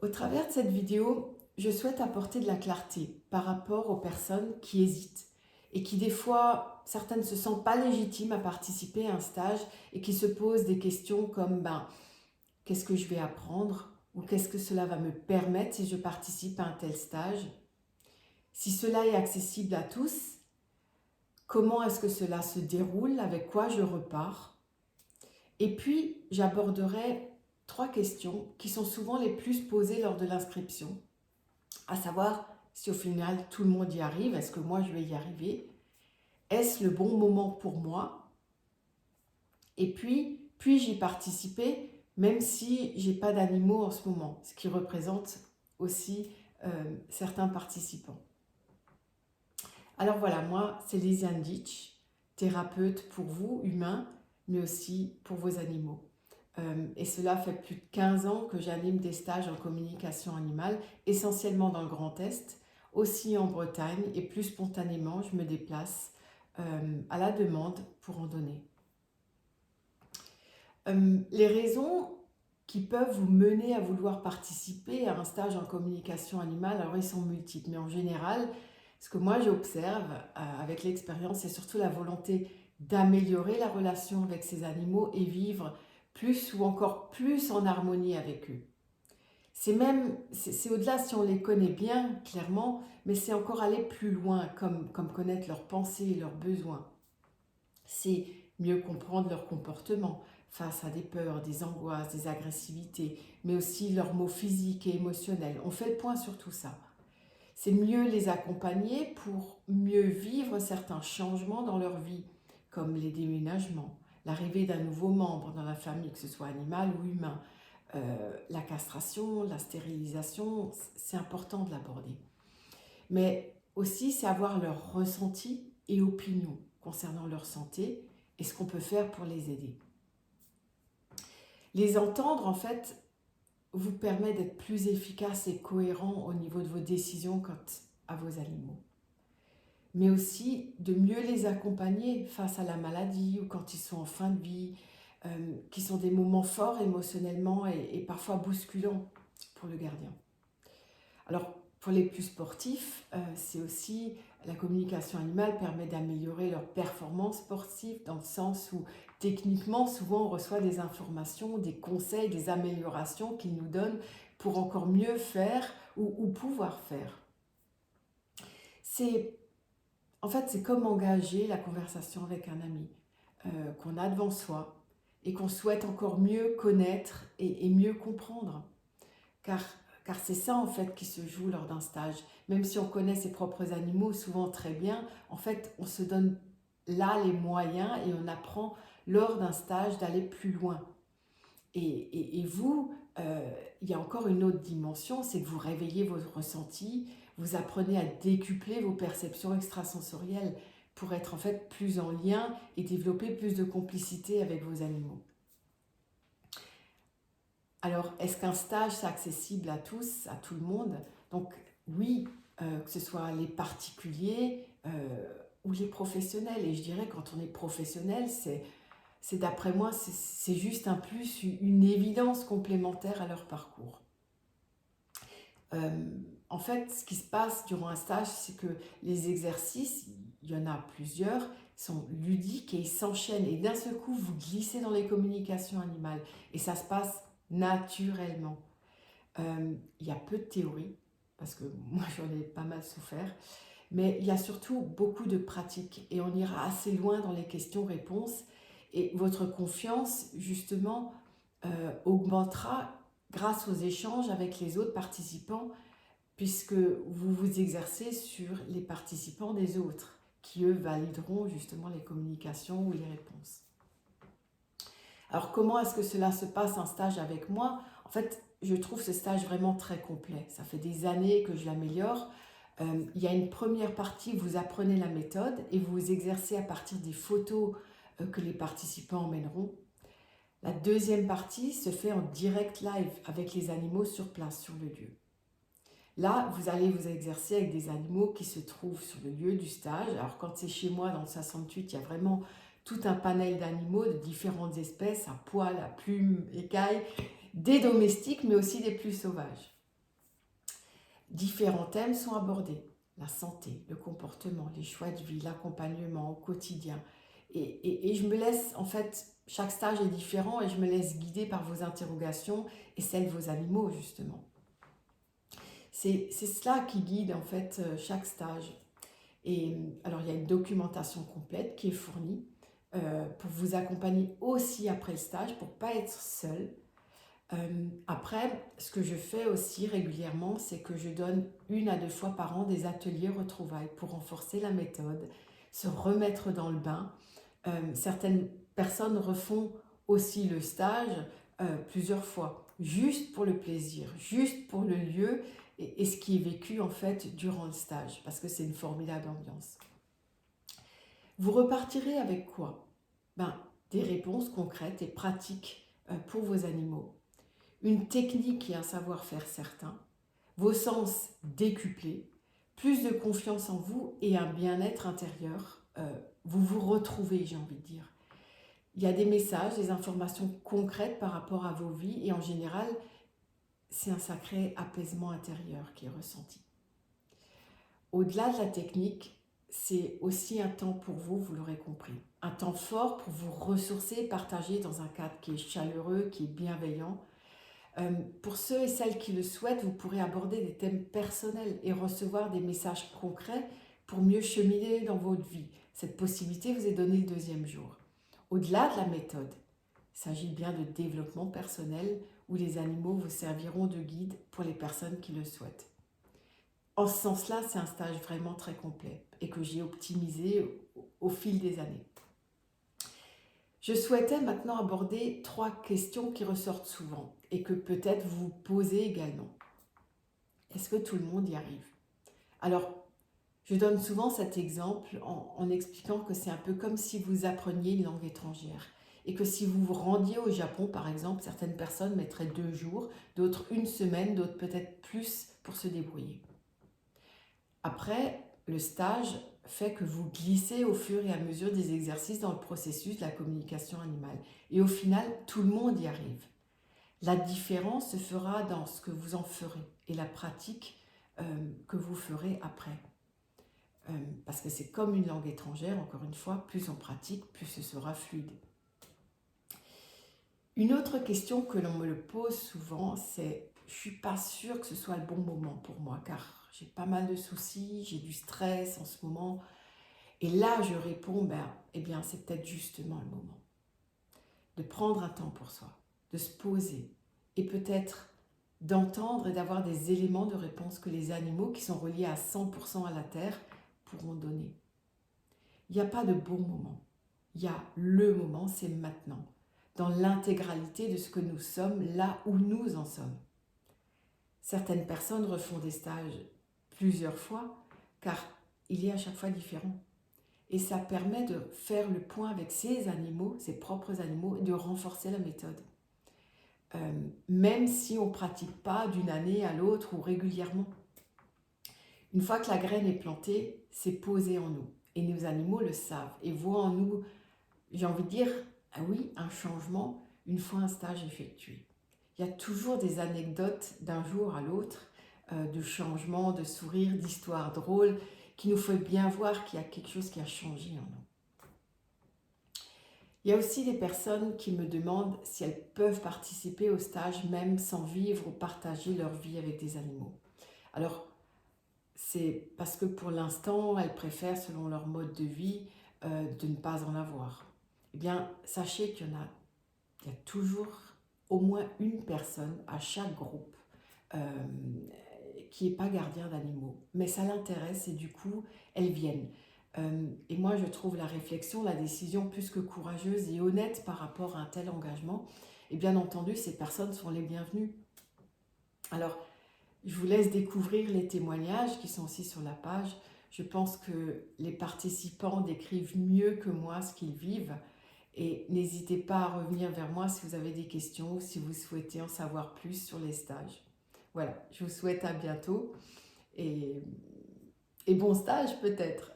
Au travers de cette vidéo, je souhaite apporter de la clarté par rapport aux personnes qui hésitent et qui des fois, certaines ne se sentent pas légitimes à participer à un stage et qui se posent des questions comme qu'est-ce que je vais apprendre ou qu'est-ce que cela va me permettre si je participe à un tel stage? Si cela est accessible à tous, comment est-ce que cela se déroule? Avec quoi je repars? Et puis, j'aborderai 3 questions qui sont souvent les plus posées lors de l'inscription, à savoir si au final tout le monde y arrive, est-ce que moi je vais y arriver? Est-ce le bon moment pour moi? Et puis-je y participer même si j'ai pas d'animaux en ce moment, ce qui représente aussi certains participants. Alors voilà, moi c'est Lisiane Ditch, thérapeute pour vous, humains, mais aussi pour vos animaux. Et cela fait plus de 15 ans que j'anime des stages en communication animale, essentiellement dans le Grand Est, aussi en Bretagne, et plus spontanément, je me déplace à la demande pour en donner. Les raisons qui peuvent vous mener à vouloir participer à un stage en communication animale, alors ils sont multiples, mais en général, ce que moi j'observe avec l'expérience, c'est surtout la volonté d'améliorer la relation avec ces animaux et vivre plus ou encore plus en harmonie avec eux. C'est au-delà si on les connaît bien, clairement, mais c'est encore aller plus loin, comme connaître leurs pensées et leurs besoins. C'est mieux comprendre leur comportement face à des peurs, des angoisses, des agressivités, mais aussi leurs mots physiques et émotionnels. On fait le point sur tout ça. C'est mieux les accompagner pour mieux vivre certains changements dans leur vie, comme les déménagements, l'arrivée d'un nouveau membre dans la famille, que ce soit animal ou humain, la castration, la stérilisation, c'est important de l'aborder. Mais aussi, c'est avoir leur ressenti et opinion concernant leur santé et ce qu'on peut faire pour les aider. Les entendre, en fait, vous permet d'être plus efficace et cohérent au niveau de vos décisions quant à vos animaux. Mais aussi de mieux les accompagner face à la maladie ou quand ils sont en fin de vie, qui sont des moments forts émotionnellement et parfois bousculants pour le gardien. Alors, pour les plus sportifs, c'est aussi la communication animale permet d'améliorer leur performance sportive dans le sens où techniquement, souvent on reçoit des informations, des conseils, des améliorations qu'ils nous donnent pour encore mieux faire ou pouvoir faire. En fait, c'est comme engager la conversation avec un ami qu'on a devant soi et qu'on souhaite encore mieux connaître et mieux comprendre. Car c'est ça en fait qui se joue lors d'un stage. Même si on connaît ses propres animaux souvent très bien, en fait on se donne là les moyens et on apprend lors d'un stage d'aller plus loin. Et vous, il y a encore une autre dimension, c'est que vous réveillez vos ressentis, vous apprenez à décupler vos perceptions extrasensorielles pour être en fait plus en lien et développer plus de complicité avec vos animaux. Alors, est-ce qu'un stage, c'est accessible à tous, à tout le monde? Donc, oui, que ce soit les particuliers ou les professionnels. Et je dirais, quand on est professionnel, c'est d'après moi, c'est juste un plus, une évidence complémentaire à leur parcours. En fait, ce qui se passe durant un stage, c'est que les exercices, il y en a plusieurs, sont ludiques et ils s'enchaînent. Et d'un seul coup, vous glissez dans les communications animales. Et ça se passe naturellement. Il y a peu de théorie, parce que moi j'en ai pas mal souffert, mais il y a surtout beaucoup de pratique et on ira assez loin dans les questions-réponses et votre confiance justement augmentera grâce aux échanges avec les autres participants puisque vous vous exercez sur les participants des autres qui eux valideront justement les communications ou les réponses. Alors comment est-ce que cela se passe un stage avec moi? En fait, je trouve ce stage vraiment très complet. Ça fait des années que je l'améliore. Il y a une première partie, vous apprenez la méthode et vous vous exercez à partir des photos que les participants emmèneront. La deuxième partie se fait en direct live avec les animaux sur place, sur le lieu. Là, vous allez vous exercer avec des animaux qui se trouvent sur le lieu du stage. Alors quand c'est chez moi dans le 68, il y a vraiment tout un panel d'animaux de différentes espèces, à poil, à plumes, écailles, des domestiques mais aussi des plus sauvages. Différents thèmes sont abordés. La santé, le comportement, les choix de vie, l'accompagnement au quotidien. Et je me laisse, en fait, chaque stage est différent et je me laisse guider par vos interrogations et celles de vos animaux, justement. C'est cela qui guide, en fait, chaque stage. Et alors, il y a une documentation complète qui est fournie pour vous accompagner aussi après le stage, pour ne pas être seul. Après, ce que je fais aussi régulièrement, c'est que je donne 1 à 2 fois par an des ateliers retrouvailles pour renforcer la méthode, se remettre dans le bain. Certaines personnes refont aussi le stage plusieurs fois, juste pour le plaisir, juste pour le lieu et ce qui est vécu en fait durant le stage, parce que c'est une formidable ambiance. Vous repartirez avec quoi? Des réponses concrètes et pratiques pour vos animaux, une technique et un savoir-faire certain, vos sens décuplés, plus de confiance en vous et un bien-être intérieur. Vous vous retrouvez, j'ai envie de dire. Il y a des messages, des informations concrètes par rapport à vos vies et en général, c'est un sacré apaisement intérieur qui est ressenti. Au-delà de la technique, c'est aussi un temps pour vous, vous l'aurez compris. Un temps fort pour vous ressourcer, partager dans un cadre qui est chaleureux, qui est bienveillant. Pour ceux et celles qui le souhaitent, vous pourrez aborder des thèmes personnels et recevoir des messages concrets pour mieux cheminer dans votre vie. Cette possibilité vous est donnée le 2e jour. Au-delà de la méthode, il s'agit bien de développement personnel où les animaux vous serviront de guide pour les personnes qui le souhaitent. En ce sens-là, c'est un stage vraiment très complet et que j'ai optimisé au fil des années. Je souhaitais maintenant aborder 3 questions qui ressortent souvent et que peut-être vous posez également. Est-ce que tout le monde y arrive? Alors, je donne souvent cet exemple en expliquant que c'est un peu comme si vous appreniez une langue étrangère et que si vous vous rendiez au Japon, par exemple, certaines personnes mettraient 2 jours, d'autres 1 semaine, d'autres peut-être plus pour se débrouiller. Après, le stage fait que vous glissez au fur et à mesure des exercices dans le processus de la communication animale. Et au final, tout le monde y arrive. La différence se fera dans ce que vous en ferez et la pratique que vous ferez après. Parce que c'est comme une langue étrangère, encore une fois, plus on pratique, plus ce sera fluide. Une autre question que l'on me le pose souvent, c'est « je ne suis pas sûre que ce soit le bon moment pour moi, car j'ai pas mal de soucis, j'ai du stress en ce moment. » Et là, je réponds « eh bien, c'est peut-être justement le moment. » De prendre un temps pour soi, de se poser et peut-être d'entendre et d'avoir des éléments de réponse que les animaux qui sont reliés à 100% à la terre pourront donner. Il n'y a pas de bon moment. Il y a le moment, c'est maintenant, dans l'intégralité de ce que nous sommes, là où nous en sommes. Certaines personnes refont des stages plusieurs fois, car il est à chaque fois différent. Et ça permet de faire le point avec ses animaux, ses propres animaux, et de renforcer la méthode. Même si on ne pratique pas d'une année à l'autre ou régulièrement. Une fois que la graine est plantée, c'est posé en nous. Et nos animaux le savent et voient en nous, j'ai envie de dire, ah oui, un changement une fois un stage effectué. Il y a toujours des anecdotes d'un jour à l'autre, de changements, de sourires, d'histoires drôles, qui nous fait bien voir qu'il y a quelque chose qui a changé en nous. Il y a aussi des personnes qui me demandent si elles peuvent participer au stage même sans vivre ou partager leur vie avec des animaux. Alors, c'est parce que pour l'instant, elles préfèrent, selon leur mode de vie, de ne pas en avoir. Eh bien, sachez qu'il y a toujours au moins une personne à chaque groupe qui n'est pas gardien d'animaux. Mais ça l'intéresse et du coup, elles viennent. Et moi, je trouve la réflexion, la décision plus que courageuse et honnête par rapport à un tel engagement. Et bien entendu, ces personnes sont les bienvenues. Alors, je vous laisse découvrir les témoignages qui sont aussi sur la page. Je pense que les participants décrivent mieux que moi ce qu'ils vivent. Et n'hésitez pas à revenir vers moi si vous avez des questions ou si vous souhaitez en savoir plus sur les stages. Voilà, je vous souhaite à bientôt et bon stage peut-être.